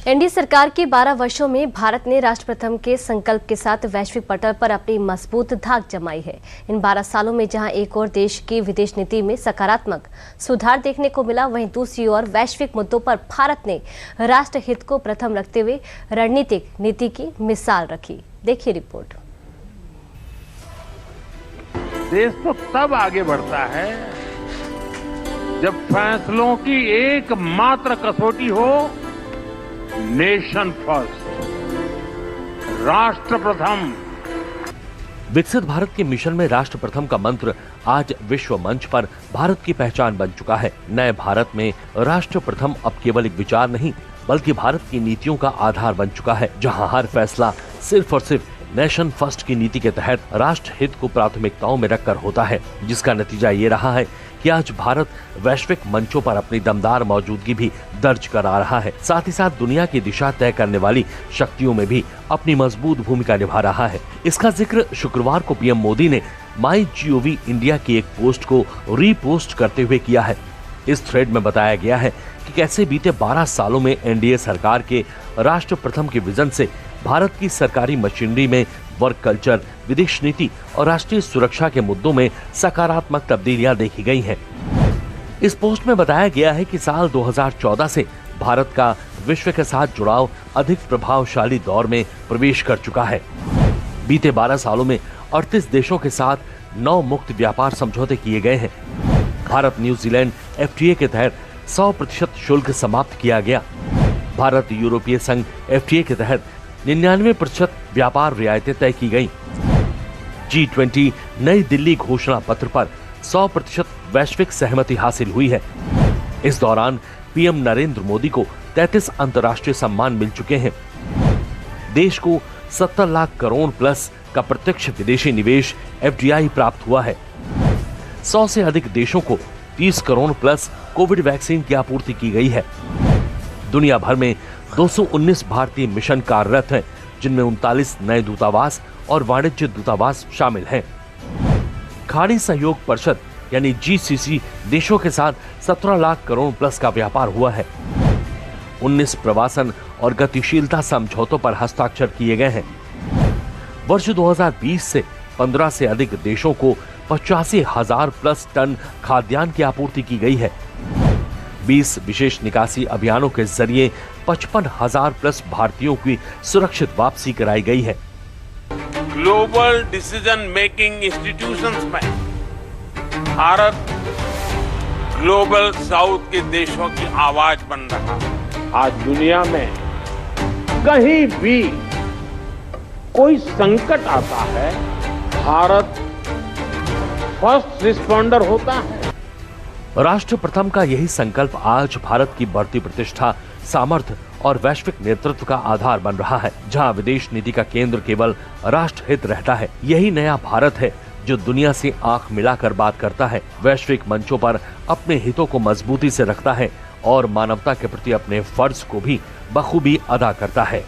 NDA सरकार के 12 वर्षों में भारत ने राष्ट्र प्रथम के संकल्प के साथ वैश्विक पटल पर अपनी मजबूत धाक जमाई है। इन 12 सालों में जहां एक ओर देश की विदेश नीति में सकारात्मक सुधार देखने को मिला, वहीं दूसरी ओर वैश्विक मुद्दों पर भारत ने राष्ट्र हित को प्रथम रखते हुए रणनीतिक नीति की मिसाल रखी। देखिए रिपोर्ट। देश तो तब आगे बढ़ता है जब फैसलों की एकमात्र कसौटी हो नेशन फर्स्ट, राष्ट्र प्रथम। विकसित भारत के मिशन में राष्ट्र प्रथम का मंत्र आज विश्व मंच पर भारत की पहचान बन चुका है। नए भारत में राष्ट्र प्रथम अब केवल एक विचार नहीं, बल्कि भारत की नीतियों का आधार बन चुका है, जहां हर फैसला सिर्फ और सिर्फ नेशन फर्स्ट की नीति के तहत राष्ट्र हित को प्राथमिकताओं में रखकर होता है, जिसका नतीजा ये रहा है कि आज भारत वैश्विक मंचों पर अपनी दमदार मौजूदगी भी दर्ज करा रहा है। साथ ही साथ दुनिया की दिशा तय करने वाली शक्तियों में भी अपनी मजबूत भूमिका निभा रहा है। इसका जिक्र शुक्रवार को पीएम मोदी ने MyGov इंडिया की एक पोस्ट को रीपोस्ट करते हुए किया है। इस थ्रेड में बताया गया है कि कैसे बीते 12 सालों में एनडीए सरकार के राष्ट्र प्रथम के विजन से भारत की सरकारी मशीनरी में वर्क कल्चर, विदेश नीति और राष्ट्रीय सुरक्षा के मुद्दों में सकारात्मक तब्दीलियां देखी गई हैं। इस पोस्ट में बताया गया है कि साल 2014 से भारत का विश्व के साथ जुड़ाव अधिक प्रभावशाली दौर में प्रवेश कर चुका है। बीते 12 सालों में 38 देशों के साथ 9 मुक्त व्यापार समझौते किए गए हैं। भारत न्यूजीलैंड FTA के तहत 100% शुल्क समाप्त किया गया। भारत यूरोपीय संघ FTA के तहत 99% व्यापार रियायतें तय की गयी। G20 नई दिल्ली घोषणा पत्र पर 100% वैश्विक सहमति हासिल हुई है। इस दौरान पीएम नरेंद्र मोदी को 33 अंतर्राष्ट्रीय सम्मान मिल चुके हैं। देश को 70 लाख करोड़ प्लस का प्रत्यक्ष विदेशी निवेश FDI प्राप्त हुआ है। 100 से अधिक देशों को 30 करोड़ प्लस कोविड वैक्सीन की आपूर्ति की गई है। दुनिया भर में 219 भारतीय मिशन कार्यरत हैं, जिनमें 39 नए दूतावास और वाणिज्य दूतावास शामिल हैं। खाड़ी सहयोग परिषद यानी GCC देशों के साथ 17 लाख करोड़ प्लस का व्यापार हुआ है। 19 प्रवासन और गतिशीलता समझौतों पर हस्ताक्षर किए गए हैं। वर्ष 2020 से 15 से अधिक देशों को 85,000 प्लस टन खाद्यान्न की आपूर्ति की गई है। 20 विशेष निकासी अभियानों के जरिए 55,000 प्लस भारतीयों की सुरक्षित वापसी कराई गई है। ग्लोबल डिसीजन मेकिंग इंस्टीट्यूशंस में भारत ग्लोबल साउथ के देशों की आवाज बन रहा है। आज दुनिया में कहीं भी कोई संकट आता है, भारत फर्स्ट रिस्पॉन्डर होता है। राष्ट्र प्रथम का यही संकल्प आज भारत की बढ़ती प्रतिष्ठा, सामर्थ्य और वैश्विक नेतृत्व का आधार बन रहा है, जहां विदेश नीति का केंद्र केवल राष्ट्र हित रहता है। यही नया भारत है जो दुनिया से आंख मिलाकर बात करता है, वैश्विक मंचों पर अपने हितों को मजबूती से रखता है और मानवता के प्रति अपने फर्ज को भी बखूबी अदा करता है।